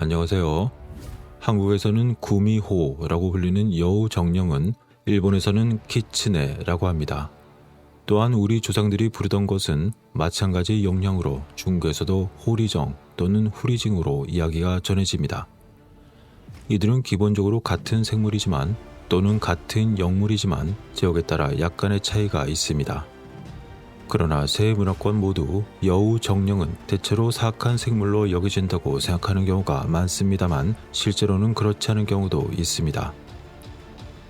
안녕하세요. 한국에서는 구미호라고 불리는 여우 정령은 일본에서는 키츠네라고 합니다. 또한 우리 조상들이 부르던 것은 마찬가지 영향으로 중국에서도 호리정 또는 후리징으로 이야기가 전해집니다. 이들은 기본적으로 같은 생물이지만 또는 같은 영물이지만 지역에 따라 약간의 차이가 있습니다. 그러나 세 문화권 모두 여우 정령은 대체로 사악한 생물로 여겨진다고 생각하는 경우가 많습니다만 실제로는 그렇지 않은 경우도 있습니다.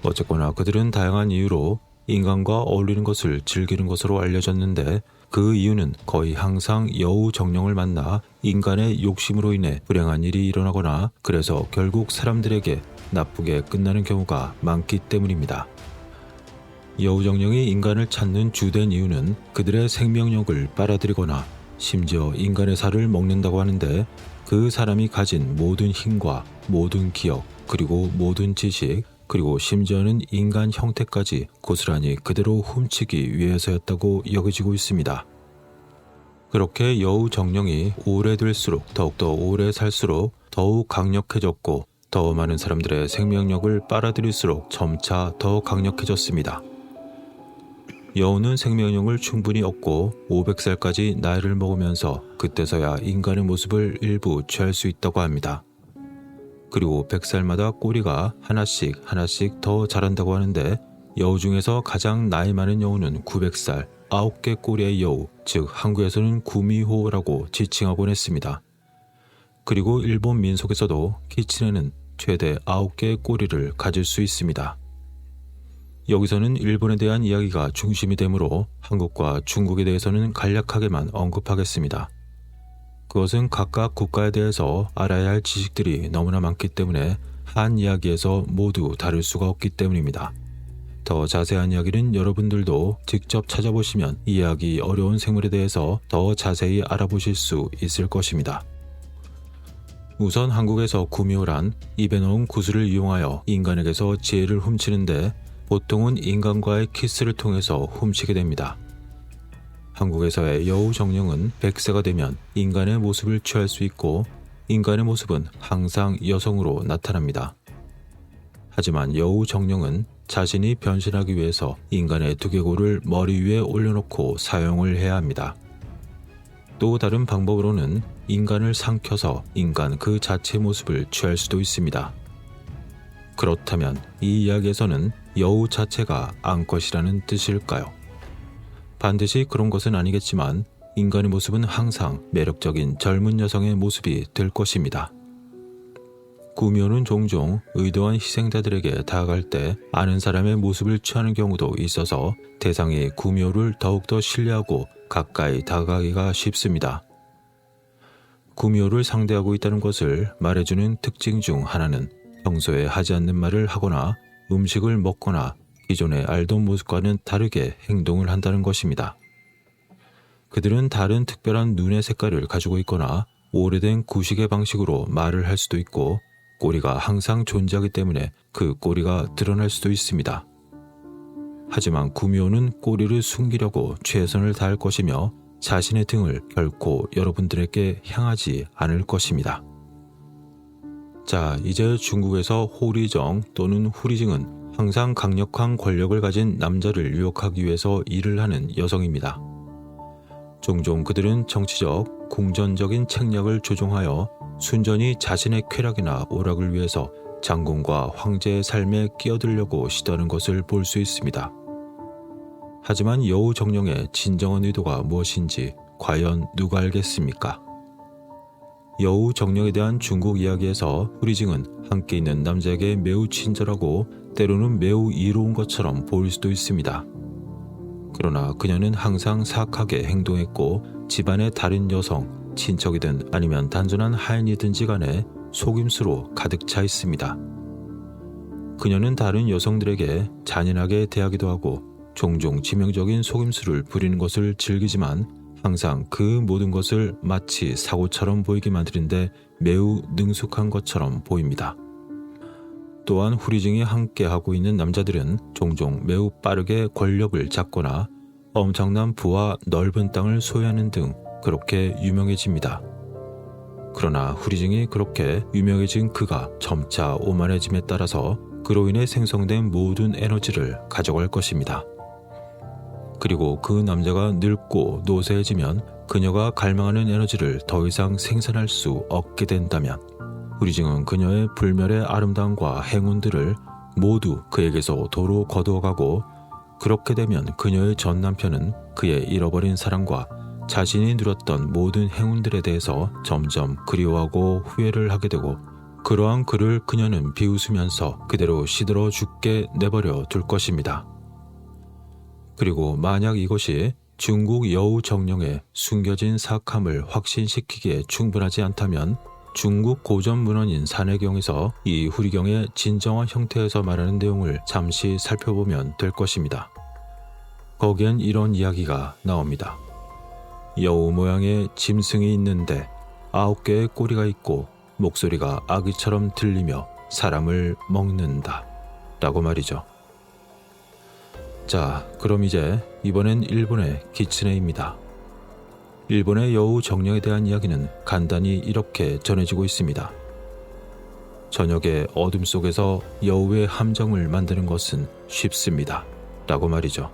어쨌거나 그들은 다양한 이유로 인간과 어울리는 것을 즐기는 것으로 알려졌는데 그 이유는 거의 항상 여우 정령을 만나 인간의 욕심으로 인해 불행한 일이 일어나거나 그래서 결국 사람들에게 나쁘게 끝나는 경우가 많기 때문입니다. 여우정령이 인간을 찾는 주된 이유는 그들의 생명력을 빨아들이거나 심지어 인간의 살을 먹는다고 하는데 그 사람이 가진 모든 힘과 모든 기억 그리고 모든 지식 그리고 심지어는 인간 형태까지 고스란히 그대로 훔치기 위해서였다고 여겨지고 있습니다. 그렇게 여우정령이 오래될수록 더욱더 오래 살수록 더욱 강력해졌고 더 많은 사람들의 생명력을 빨아들일수록 점차 더 강력해졌습니다. 여우는 생명력을 충분히 얻고 500살까지 나이를 먹으면서 그때서야 인간의 모습을 일부 취할 수 있다고 합니다. 그리고 100살마다 꼬리가 하나씩 더 자란다고 하는데 여우 중에서 가장 나이 많은 여우는 900살, 9개 꼬리의 여우, 즉 한국에서는 구미호라고 지칭하곤 했습니다. 그리고 일본 민속에서도 키츠네는 최대 9개의 꼬리를 가질 수 있습니다. 여기서는 일본에 대한 이야기가 중심이 되므로 한국과 중국에 대해서는 간략하게만 언급하겠습니다. 그것은 각각 국가에 대해서 알아야 할 지식들이 너무나 많기 때문에 한 이야기에서 모두 다룰 수가 없기 때문입니다. 더 자세한 이야기는 여러분들도 직접 찾아보시면 이해하기 어려운 생물에 대해서 더 자세히 알아보실 수 있을 것입니다. 우선 한국에서 구미호란 입에 넣은 구슬을 이용하여 인간에게서 지혜를 훔치는데 보통은 인간과의 키스를 통해서 훔치게 됩니다. 한국에서의 여우 정령은 100세가 되면 인간의 모습을 취할 수 있고 인간의 모습은 항상 여성으로 나타납니다. 하지만 여우 정령은 자신이 변신하기 위해서 인간의 두개골을 머리 위에 올려놓고 사용을 해야 합니다. 또 다른 방법으로는 인간을 삼켜서 인간 그 자체의 모습을 취할 수도 있습니다. 그렇다면 이 이야기에서는 여우 자체가 암컷이라는 뜻일까요? 반드시 그런 것은 아니겠지만 인간의 모습은 항상 매력적인 젊은 여성의 모습이 될 것입니다. 구미호는 종종 의도한 희생자들에게 다가갈 때 아는 사람의 모습을 취하는 경우도 있어서 대상이 구미호를 더욱더 신뢰하고 가까이 다가가기가 쉽습니다. 구미호를 상대하고 있다는 것을 말해주는 특징 중 하나는 평소에 하지 않는 말을 하거나 음식을 먹거나 기존에 알던 모습과는 다르게 행동을 한다는 것입니다. 그들은 다른 특별한 눈의 색깔을 가지고 있거나 오래된 구식의 방식으로 말을 할 수도 있고 꼬리가 항상 존재하기 때문에 그 꼬리가 드러날 수도 있습니다. 하지만 구미호는 꼬리를 숨기려고 최선을 다할 것이며 자신의 등을 결코 여러분들에게 향하지 않을 것입니다. 자, 이제 중국에서 호리정 또는 후리징은 항상 강력한 권력을 가진 남자를 유혹하기 위해서 일을 하는 여성입니다. 종종 그들은 정치적, 궁전적인 책략을 조종하여 순전히 자신의 쾌락이나 오락을 위해서 장군과 황제의 삶에 끼어들려고 시도하는 것을 볼 수 있습니다. 하지만 여우 정령의 진정한 의도가 무엇인지 과연 누가 알겠습니까? 여우 정령에 대한 중국 이야기에서 후리징은 함께 있는 남자에게 매우 친절하고 때로는 매우 이로운 것처럼 보일 수도 있습니다. 그러나 그녀는 항상 사악하게 행동했고 집안의 다른 여성, 친척이든 아니면 단순한 하인이든지 간에 속임수로 가득 차 있습니다. 그녀는 다른 여성들에게 잔인하게 대하기도 하고 종종 치명적인 속임수를 부리는 것을 즐기지만 항상 그 모든 것을 마치 사고처럼 보이게 만드는데 매우 능숙한 것처럼 보입니다. 또한 후리징이 함께하고 있는 남자들은 종종 매우 빠르게 권력을 잡거나 엄청난 부와 넓은 땅을 소유하는 등 그렇게 유명해집니다. 그러나 후리징이 그렇게 유명해진 그가 점차 오만해짐에 따라서 그로 인해 생성된 모든 에너지를 가져갈 것입니다. 그리고 그 남자가 늙고 노쇠해지면 그녀가 갈망하는 에너지를 더 이상 생산할 수 없게 된다면 후리징은 그녀의 불멸의 아름다움과 행운들을 모두 그에게서 도로 거두어가고, 그렇게 되면 그녀의 전 남편은 그의 잃어버린 사랑과 자신이 누렸던 모든 행운들에 대해서 점점 그리워하고 후회를 하게 되고, 그러한 그를 그녀는 비웃으면서 그대로 시들어 죽게 내버려 둘 것입니다. 그리고 만약 이것이 중국 여우 정령의 숨겨진 사악함을 확신시키기에 충분하지 않다면 중국 고전 문헌인 산해경에서 이 후리경의 진정한 형태에서 말하는 내용을 잠시 살펴보면 될 것입니다. 거기엔 이런 이야기가 나옵니다. 여우 모양의 짐승이 있는데 9개의 꼬리가 있고 목소리가 아기처럼 들리며 사람을 먹는다 라고 말이죠. 자, 그럼 이제 이번엔 일본의 기츠네입니다. 일본의 여우 정령에 대한 이야기는 간단히 이렇게 전해지고 있습니다. 저녁의 어둠 속에서 여우의 함정을 만드는 것은 쉽습니다 라고 말이죠.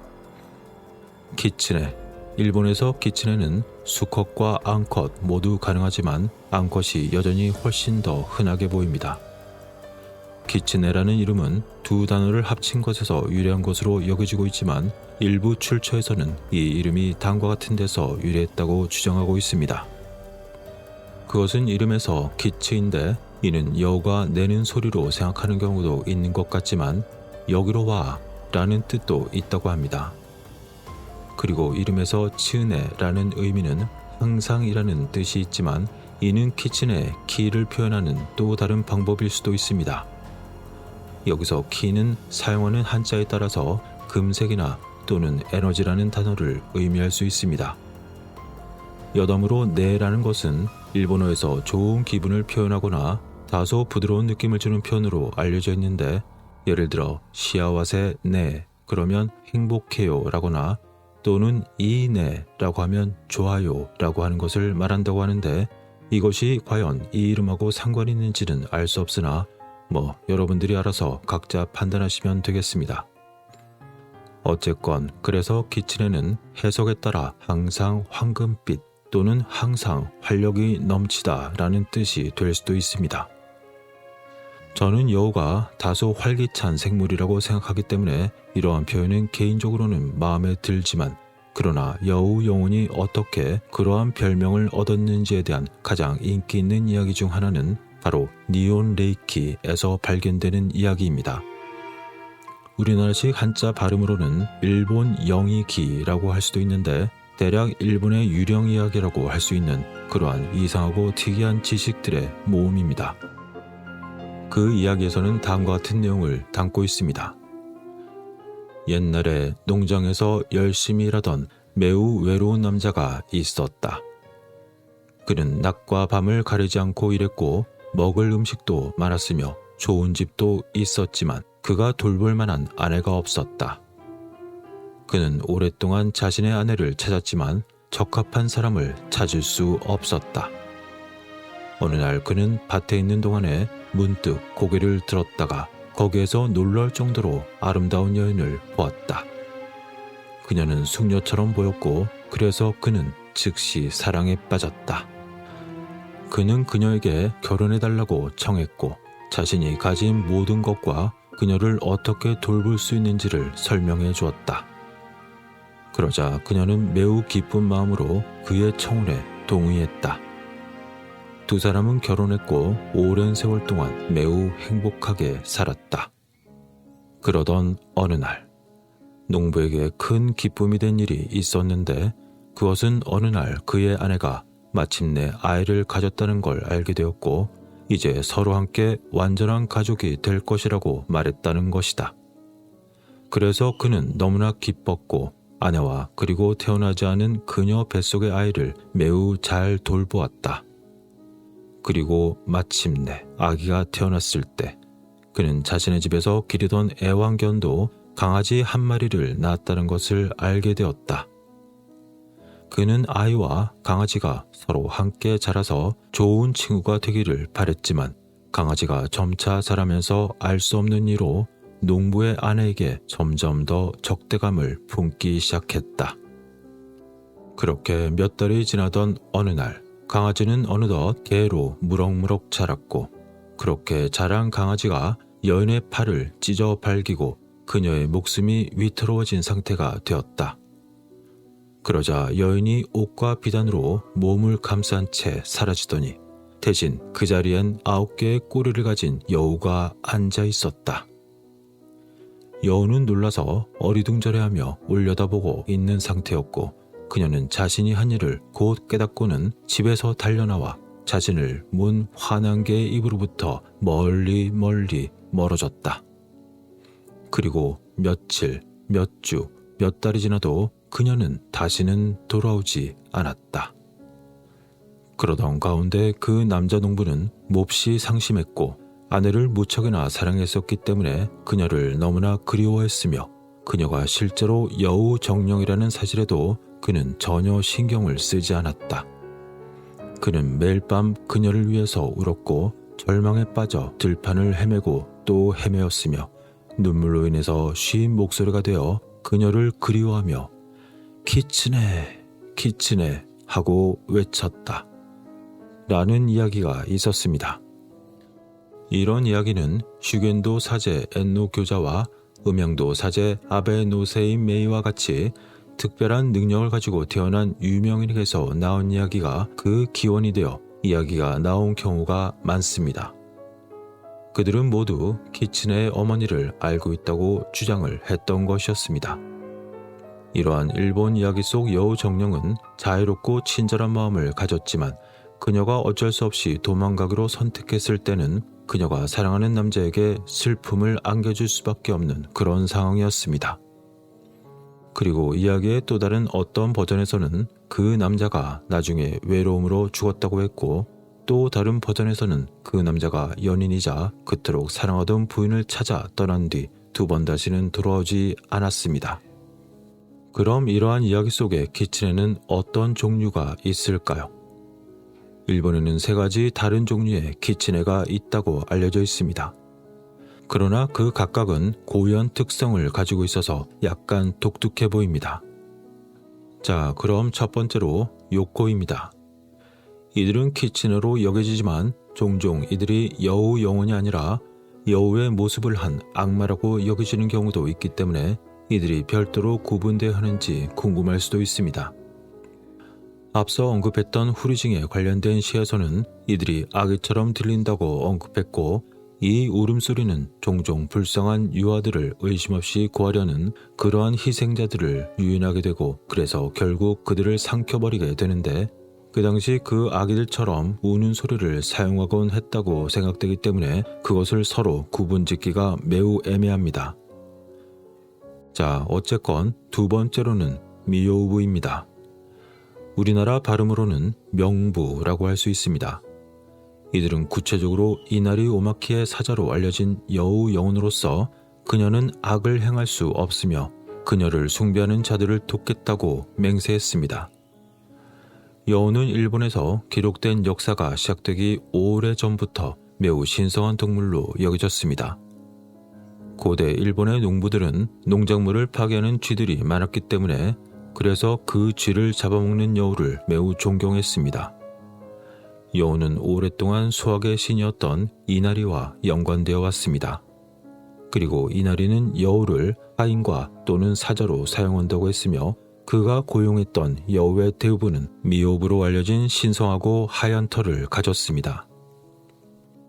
기츠네, 일본에서 기츠네는 수컷과 암컷 모두 가능하지만 암컷이 여전히 훨씬 더 흔하게 보입니다. 기츠네라는 이름은 두 단어를 합친 것에서 유래한 것으로 여겨지고 있지만 일부 출처에서는 이 이름이 다음과 같은 데서 유래했다고 주장하고 있습니다. 그것은 이름에서 기츠인데 이는 여우가 내는 소리로 생각하는 경우도 있는 것 같지만 여기로 와 라는 뜻도 있다고 합니다. 그리고 이름에서 츠네라는 의미는 항상이라는 뜻이 있지만 이는 키츠네 키를 표현하는 또 다른 방법일 수도 있습니다. 여기서 키는 사용하는 한자에 따라서 금색이나 또는 에너지라는 단어를 의미할 수 있습니다. 여담으로 네라는 것은 일본어에서 좋은 기분을 표현하거나 다소 부드러운 느낌을 주는 표현으로 알려져 있는데, 예를 들어 시아와세 네 그러면 행복해요 라거나 또는 이네 라고 하면 좋아요 라고 하는 것을 말한다고 하는데, 이것이 과연 이 이름하고 상관이 있는지는 알 수 없으나 여러분들이 알아서 각자 판단하시면 되겠습니다. 어쨌건 그래서 기츠네는 해석에 따라 항상 황금빛 또는 항상 활력이 넘치다 라는 뜻이 될 수도 있습니다. 저는 여우가 다소 활기찬 생물이라고 생각하기 때문에 이러한 표현은 개인적으로는 마음에 들지만, 그러나 여우 영혼이 어떻게 그러한 별명을 얻었는지에 대한 가장 인기 있는 이야기 중 하나는 바로 니온 레이키에서 발견되는 이야기입니다. 우리나라식 한자 발음으로는 일본 영이기라고 할 수도 있는데, 대략 일본의 유령 이야기라고 할 수 있는 그러한 이상하고 특이한 지식들의 모음입니다. 그 이야기에서는 다음과 같은 내용을 담고 있습니다. 옛날에 농장에서 열심히 일하던 매우 외로운 남자가 있었다. 그는 낮과 밤을 가리지 않고 일했고 먹을 음식도 많았으며 좋은 집도 있었지만 그가 돌볼 만한 아내가 없었다. 그는 오랫동안 자신의 아내를 찾았지만 적합한 사람을 찾을 수 없었다. 어느 날 그는 밭에 있는 동안에 문득 고개를 들었다가 거기에서 놀랄 정도로 아름다운 여인을 보았다. 그녀는 숙녀처럼 보였고 그래서 그는 즉시 사랑에 빠졌다. 그는 그녀에게 결혼해달라고 청했고 자신이 가진 모든 것과 그녀를 어떻게 돌볼 수 있는지를 설명해 주었다. 그러자 그녀는 매우 기쁜 마음으로 그의 청혼에 동의했다. 두 사람은 결혼했고 오랜 세월 동안 매우 행복하게 살았다. 그러던 어느 날 농부에게 큰 기쁨이 된 일이 있었는데, 그것은 어느 날 그의 아내가 마침내 아이를 가졌다는 걸 알게 되었고 이제 서로 함께 완전한 가족이 될 것이라고 말했다는 것이다. 그래서 그는 너무나 기뻤고 아내와 그리고 태어나지 않은 그녀 뱃속의 아이를 매우 잘 돌보았다. 그리고 마침내 아기가 태어났을 때 그는 자신의 집에서 기르던 애완견도 강아지 한 마리를 낳았다는 것을 알게 되었다. 그는 아이와 강아지가 서로 함께 자라서 좋은 친구가 되기를 바랬지만 강아지가 점차 자라면서 알 수 없는 이유로 농부의 아내에게 점점 더 적대감을 품기 시작했다. 그렇게 몇 달이 지나던 어느 날 강아지는 어느덧 개로 무럭무럭 자랐고 그렇게 자란 강아지가 여인의 팔을 찢어 발기고 그녀의 목숨이 위태로워진 상태가 되었다. 그러자 여인이 옷과 비단으로 몸을 감싼 채 사라지더니 대신 그 자리엔 9개의 꼬리를 가진 여우가 앉아 있었다. 여우는 놀라서 어리둥절해하며 올려다보고 있는 상태였고 그녀는 자신이 한 일을 곧 깨닫고는 집에서 달려나와 자신을 문 환한개의 입으로부터 멀리 멀어졌다. 그리고 며칠, 몇 주, 몇 달이 지나도 그녀는 다시는 돌아오지 않았다. 그러던 가운데 그 남자 농부는 몹시 상심했고 아내를 무척이나 사랑했었기 때문에 그녀를 너무나 그리워했으며 그녀가 실제로 여우 정령이라는 사실에도 그는 전혀 신경을 쓰지 않았다. 그는 매일 밤 그녀를 위해서 울었고 절망에 빠져 들판을 헤매고 또 헤매었으며 눈물로 인해서 쉰 목소리가 되어 그녀를 그리워하며 키츠네, 키츠네 하고 외쳤다. 라는 이야기가 있었습니다. 이런 이야기는 슈겐도 사제 엔노 교자와 음양도 사제 아베 노세인 메이와 같이 특별한 능력을 가지고 태어난 유명인에게서 나온 이야기가 그 기원이 되어 이야기가 나온 경우가 많습니다. 그들은 모두 키츠네의 어머니를 알고 있다고 주장을 했던 것이었습니다. 이러한 일본 이야기 속 여우 정령은 자애롭고 친절한 마음을 가졌지만 그녀가 어쩔 수 없이 도망가기로 선택했을 때는 그녀가 사랑하는 남자에게 슬픔을 안겨줄 수밖에 없는 그런 상황이었습니다. 그리고 이야기의 또 다른 어떤 버전에서는 그 남자가 나중에 외로움으로 죽었다고 했고 또 다른 버전에서는 그 남자가 연인이자 그토록 사랑하던 부인을 찾아 떠난 뒤 2번 다시는 돌아오지 않았습니다. 그럼 이러한 이야기 속에 키츠네는 어떤 종류가 있을까요? 일본에는 3가지 다른 종류의 키츠네가 있다고 알려져 있습니다. 그러나 그 각각은 고유한 특성을 가지고 있어서 약간 독특해 보입니다. 자, 그럼 첫 번째로 요코입니다. 이들은 키츠네로 여겨지지만 종종 이들이 여우 영혼이 아니라 여우의 모습을 한 악마라고 여겨지는 경우도 있기 때문에 이들이 별도로 구분되어야 하는지 궁금할 수도 있습니다. 앞서 언급했던 후리징에 관련된 시에서는 이들이 아기처럼 들린다고 언급했고 이 울음소리는 종종 불쌍한 유아들을 의심 없이 구하려는 그러한 희생자들을 유인하게 되고 그래서 결국 그들을 삼켜버리게 되는데 그 당시 그 아기들처럼 우는 소리를 사용하곤 했다고 생각되기 때문에 그것을 서로 구분짓기가 매우 애매합니다. 자, 어쨌건 2번째로는 미요우부입니다. 우리나라 발음으로는 명부라고 할 수 있습니다. 이들은 구체적으로 이나리 오마키의 사자로 알려진 여우 영혼으로서 그녀는 악을 행할 수 없으며 그녀를 숭배하는 자들을 돕겠다고 맹세했습니다. 여우는 일본에서 기록된 역사가 시작되기 오래전부터 매우 신성한 동물로 여겨졌습니다. 고대 일본의 농부들은 농작물을 파괴하는 쥐들이 많았기 때문에 그래서 그 쥐를 잡아먹는 여우를 매우 존경했습니다. 여우는 오랫동안 수학의 신이었던 이나리와 연관되어 왔습니다. 그리고 이나리는 여우를 하인과 또는 사자로 사용한다고 했으며 그가 고용했던 여우의 대부분은 미호부로 알려진 신성하고 하얀 털을 가졌습니다.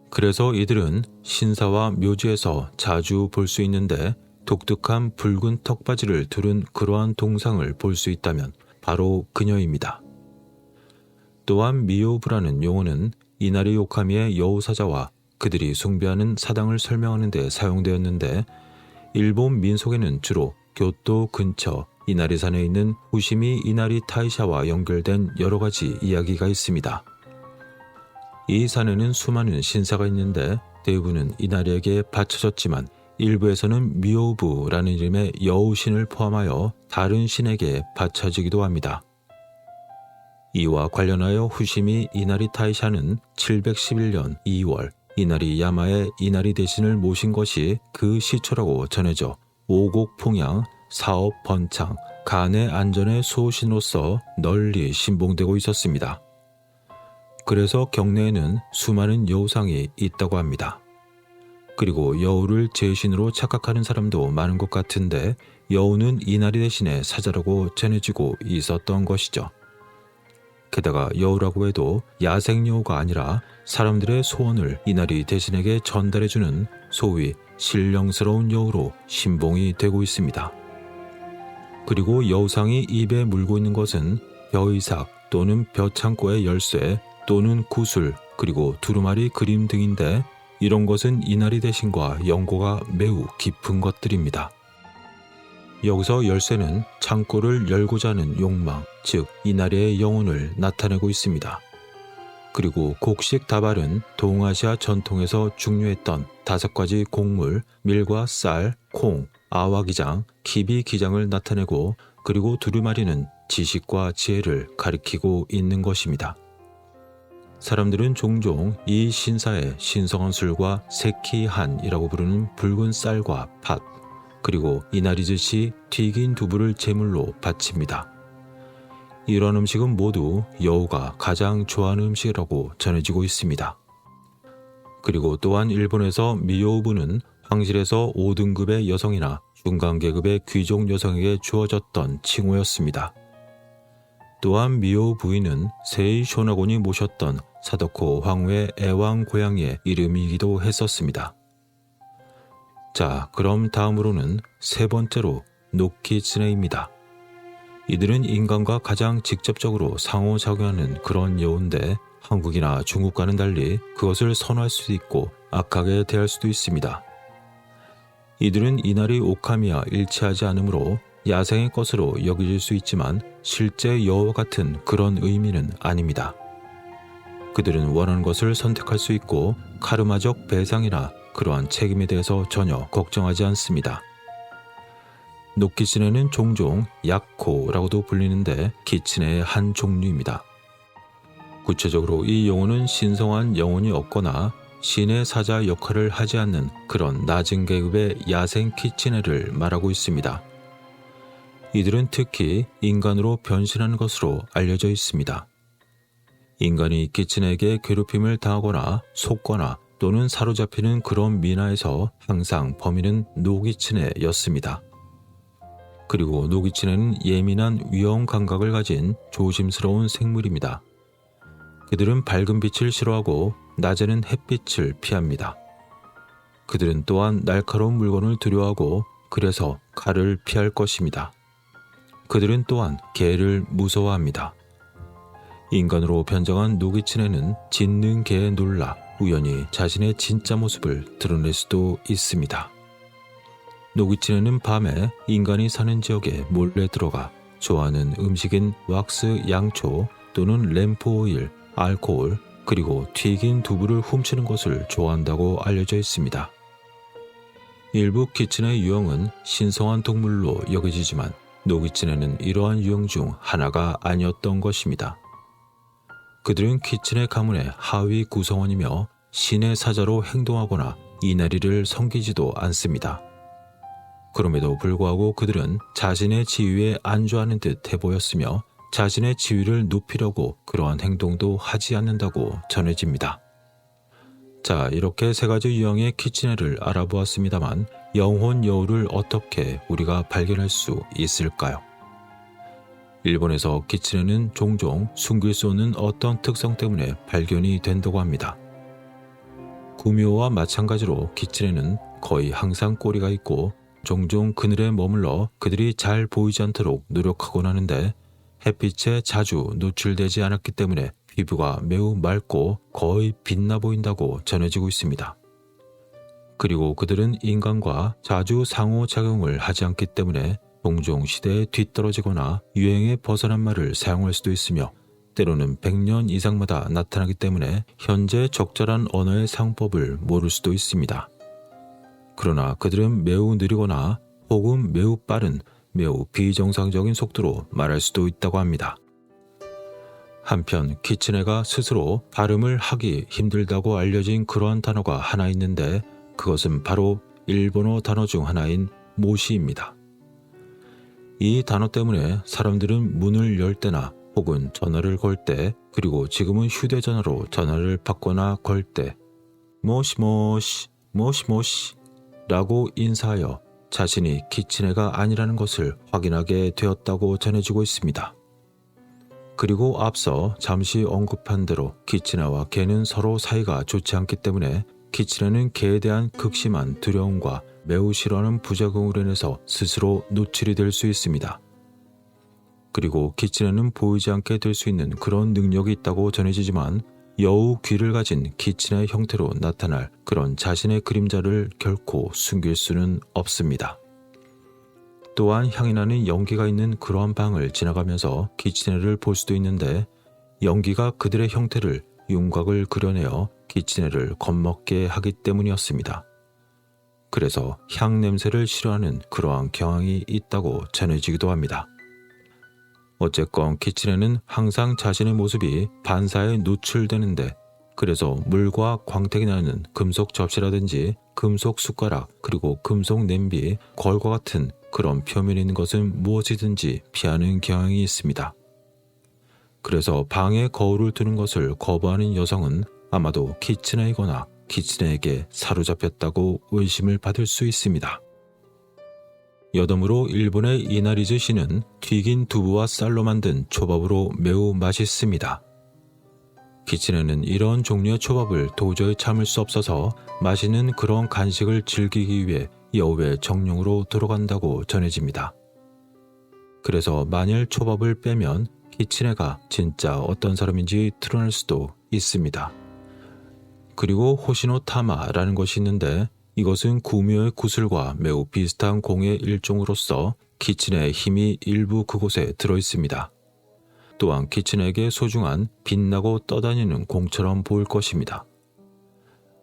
그래서 이들은 신사와 묘지에서 자주 볼 수 있는데 독특한 붉은 턱바지를 두른 그러한 동상을 볼 수 있다면 바로 그녀입니다. 또한 미호부라는 용어는 이나리 오카미의 여우사자와 그들이 숭배하는 사당을 설명하는 데 사용되었는데 일본 민속에는 주로 교토 근처 이나리산에 있는 후시미 이나리 타이샤와 연결된 여러 가지 이야기가 있습니다. 이 산에는 수많은 신사가 있는데 대부분은 이나리에게 바쳐졌지만 일부에서는 미호부라는 이름의 여우신을 포함하여 다른 신에게 바쳐지기도 합니다. 이와 관련하여 후시미 이나리 타이샤는 711년 2월 이나리 야마의 이나리 대신을 모신 것이 그 시초라고 전해져 오곡풍양, 사업 번창, 간의 안전의 수호신으로서 널리 신봉되고 있었습니다. 그래서 경내에는 수많은 여우상이 있다고 합니다. 그리고 여우를 제신으로 착각하는 사람도 많은 것 같은데 여우는 이나리 대신에 사자라고 전해지고 있었던 것이죠. 게다가 여우라고 해도 야생 여우가 아니라 사람들의 소원을 이나리 대신에게 전달해주는 소위 신령스러운 여우로 신봉이 되고 있습니다. 그리고 여우상이 입에 물고 있는 것은 벼이삭 또는 벼창고의 열쇠 또는 구슬 그리고 두루마리 그림 등인데 이런 것은 이나리 대신과 연고가 매우 깊은 것들입니다. 여기서 열쇠는 창고를 열고자 하는 욕망, 즉 이나리의 영혼을 나타내고 있습니다. 그리고 곡식 다발은 동아시아 전통에서 중요했던 5가지 곡물, 밀과 쌀, 콩, 아와기장, 키비기장을 나타내고 그리고 두루마리는 지식과 지혜를 가리키고 있는 것입니다. 사람들은 종종 이 신사에 신성한 술과 세키한이라고 부르는 붉은 쌀과 팥, 그리고 이나리듯이 튀긴 두부를 제물로 바칩니다. 이런 음식은 모두 여우가 가장 좋아하는 음식이라고 전해지고 있습니다. 그리고 또한 일본에서 미요부는 황실에서 5등급의 여성이나 중간계급의 귀족 여성에게 주어졌던 칭호였습니다. 또한 미요 부인은 세이 쇼나곤이 모셨던 사도코 황후의 애왕 고양이의 이름이기도 했었습니다. 자, 그럼 다음으로는 세 번째로 노키츠네입니다. 이들은 인간과 가장 직접적으로 상호작용하는 그런 여우인데 한국이나 중국과는 달리 그것을 선호할 수도 있고 악하게 대할 수도 있습니다. 이들은 이나리 오카미와 일치하지 않으므로 야생의 것으로 여겨질 수 있지만 실제 여우와 같은 그런 의미는 아닙니다. 그들은 원하는 것을 선택할 수 있고 카르마적 배상이나 그러한 책임에 대해서 전혀 걱정하지 않습니다. 노키츠네는 종종 야코라고도 불리는데 키츠네의 한 종류입니다. 구체적으로 이 영혼은 신성한 영혼이 없거나 신의 사자 역할을 하지 않는 그런 낮은 계급의 야생 키츠네를 말하고 있습니다. 이들은 특히 인간으로 변신하는 것으로 알려져 있습니다. 인간이 키츠네에게 괴롭힘을 당하거나 속거나 또는 사로잡히는 그런 민화에서 항상 범인은 노기츠네였습니다. 그리고 노기츠네는 예민한 위험 감각을 가진 조심스러운 생물입니다. 그들은 밝은 빛을 싫어하고 낮에는 햇빛을 피합니다. 그들은 또한 날카로운 물건을 두려워하고 그래서 칼을 피할 것입니다. 그들은 또한 개를 무서워합니다. 인간으로 변장한 노기츠네는 짖는 개에 놀라 우연히 자신의 진짜 모습을 드러낼 수도 있습니다. 노기츠네는 밤에 인간이 사는 지역에 몰래 들어가 좋아하는 음식인 왁스 양초 또는 램프 오일, 알코올, 그리고 튀긴 두부를 훔치는 것을 좋아한다고 알려져 있습니다. 일부 키츠네 유형은 신성한 동물로 여겨지지만 노기츠네는 이러한 유형 중 하나가 아니었던 것입니다. 그들은 키츠네 가문의 하위 구성원이며 신의 사자로 행동하거나 이나리를 섬기지도 않습니다. 그럼에도 불구하고 그들은 자신의 지위에 안주하는 듯 해보였으며 자신의 지위를 높이려고 그러한 행동도 하지 않는다고 전해집니다. 자, 이렇게 3가지 유형의 키츠네를 알아보았습니다만 영혼 여우를 어떻게 우리가 발견할 수 있을까요? 일본에서 키츠네는 종종 숨길 수 없는 어떤 특성 때문에 발견이 된다고 합니다. 구미호와 마찬가지로 키츠네는 거의 항상 꼬리가 있고 종종 그늘에 머물러 그들이 잘 보이지 않도록 노력하곤 하는데 햇빛에 자주 노출되지 않았기 때문에 피부가 매우 맑고 거의 빛나 보인다고 전해지고 있습니다. 그리고 그들은 인간과 자주 상호작용을 하지 않기 때문에 종종 시대에 뒤떨어지거나 유행에 벗어난 말을 사용할 수도 있으며 때로는 100년 이상마다 나타나기 때문에 현재 적절한 언어의 사용법을 모를 수도 있습니다. 그러나 그들은 매우 느리거나 혹은 매우 빠른, 매우 비정상적인 속도로 말할 수도 있다고 합니다. 한편 키츠네가 스스로 발음을 하기 힘들다고 알려진 그러한 단어가 하나 있는데 그것은 바로 일본어 단어 중 하나인 모시입니다. 이 단어 때문에 사람들은 문을 열 때나 혹은 전화를 걸 때, 그리고 지금은 휴대전화로 전화를 받거나 걸 때 모시모시 모시모시 라고 인사하여 자신이 키츠네가 아니라는 것을 확인하게 되었다고 전해지고 있습니다. 그리고 앞서 잠시 언급한 대로 키츠네와 개는 서로 사이가 좋지 않기 때문에 키츠네는 개에 대한 극심한 두려움과 매우 싫어하는 부작용으로 인해서 스스로 노출이 될 수 있습니다. 그리고 키츠네는 보이지 않게 될 수 있는 그런 능력이 있다고 전해지지만 여우 귀를 가진 키츠네의 형태로 나타날 그런 자신의 그림자를 결코 숨길 수는 없습니다. 또한 향이 나는 연기가 있는 그러한 방을 지나가면서 키츠네를 볼 수도 있는데 연기가 그들의 형태를 윤곽을 그려내어 키츠네를 겁먹게 하기 때문이었습니다. 그래서 향 냄새를 싫어하는 그러한 경향이 있다고 전해지기도 합니다. 어쨌건 키츠네는 항상 자신의 모습이 반사에 노출되는데 그래서 물과 광택이 나는 금속 접시라든지 금속 숟가락 그리고 금속 냄비, 거울과 같은 그런 표면이 있는 것은 무엇이든지 피하는 경향이 있습니다. 그래서 방에 거울을 두는 것을 거부하는 여성은 아마도 키츠네이거나 키츠네에게 사로잡혔다고 의심을 받을 수 있습니다. 여담으로 일본의 이나리즈 시는 튀긴 두부와 쌀로 만든 초밥으로 매우 맛있습니다. 키츠네는 이런 종류의 초밥을 도저히 참을 수 없어서 맛있는 그런 간식을 즐기기 위해 여우의 정령으로 들어간다고 전해집니다. 그래서 만일 초밥을 빼면 키츠네가 진짜 어떤 사람인지 드러날 수도 있습니다. 그리고 호시노 타마라는 것이 있는데 이것은 구미호의 구슬과 매우 비슷한 공의 일종으로서 키츠네의 힘이 일부 그곳에 들어있습니다. 또한 키츠네에게 소중한 빛나고 떠다니는 공처럼 보일 것입니다.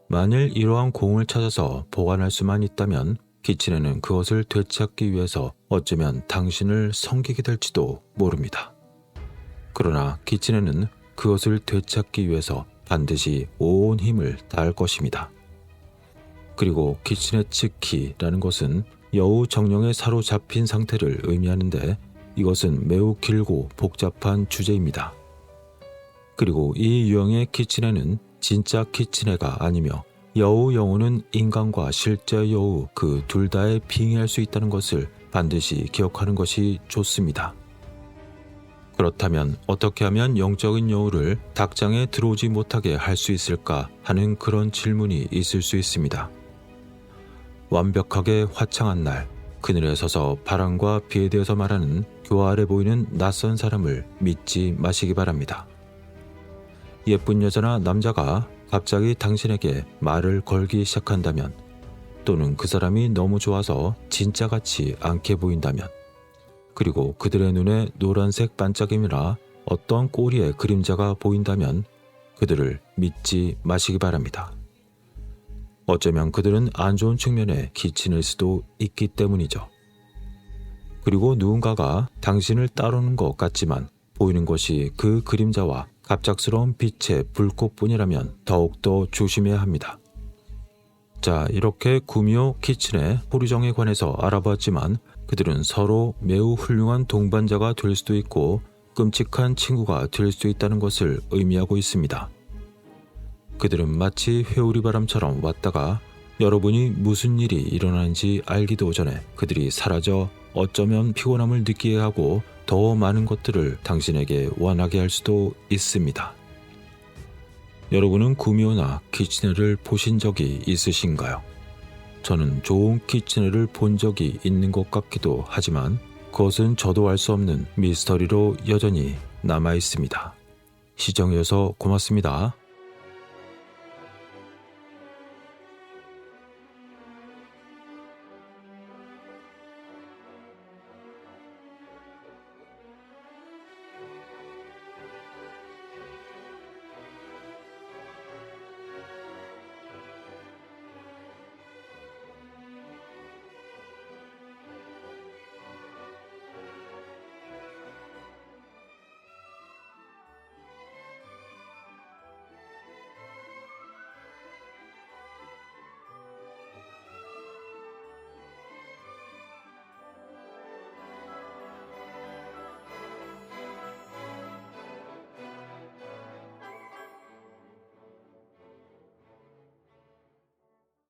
만일 이러한 공을 찾아서 보관할 수만 있다면 키츠네는 그것을 되찾기 위해서 어쩌면 당신을 섬기게 될지도 모릅니다. 그러나 키츠네는 그것을 되찾기 위해서 반드시 온 힘을 다할 것입니다. 그리고 키츠네츠키라는 것은 여우 정령에 사로잡힌 상태를 의미하는데 이것은 매우 길고 복잡한 주제입니다. 그리고 이 유형의 키츠네는 진짜 키츠네가 아니며 여우 영혼은 인간과 실제 여우 그 둘 다에 빙의할 수 있다는 것을 반드시 기억하는 것이 좋습니다. 그렇다면 어떻게 하면 영적인 여우를 닭장에 들어오지 못하게 할 수 있을까 하는 그런 질문이 있을 수 있습니다. 완벽하게 화창한 날, 그늘에 서서 바람과 비에 대해서 말하는 교화 아래 보이는 낯선 사람을 믿지 마시기 바랍니다. 예쁜 여자나 남자가 갑자기 당신에게 말을 걸기 시작한다면, 또는 그 사람이 너무 좋아서 진짜 같지 않게 보인다면, 그리고 그들의 눈에 노란색 반짝임이나 어떤 꼬리의 그림자가 보인다면 그들을 믿지 마시기 바랍니다. 어쩌면 그들은 안 좋은 측면에 기친일 수도 있기 때문이죠. 그리고 누군가가 당신을 따르는 것 같지만 보이는 것이 그 그림자와 갑작스러운 빛의 불꽃뿐이라면 더욱더 조심해야 합니다. 자, 이렇게 구미호 키츠네 호류정에 관해서 알아보았지만 그들은 서로 매우 훌륭한 동반자가 될 수도 있고 끔찍한 친구가 될 수도 있다는 것을 의미하고 있습니다. 그들은 마치 회오리바람처럼 왔다가 여러분이 무슨 일이 일어나는지 알기도 전에 그들이 사라져 어쩌면 피곤함을 느끼게 하고 더 많은 것들을 당신에게 원하게 할 수도 있습니다. 여러분은 구미호나 키츠네를 보신 적이 있으신가요? 저는 좋은 키츠네를 본 적이 있는 것 같기도 하지만 그것은 저도 알 수 없는 미스터리로 여전히 남아 있습니다. 시청해주셔서 고맙습니다.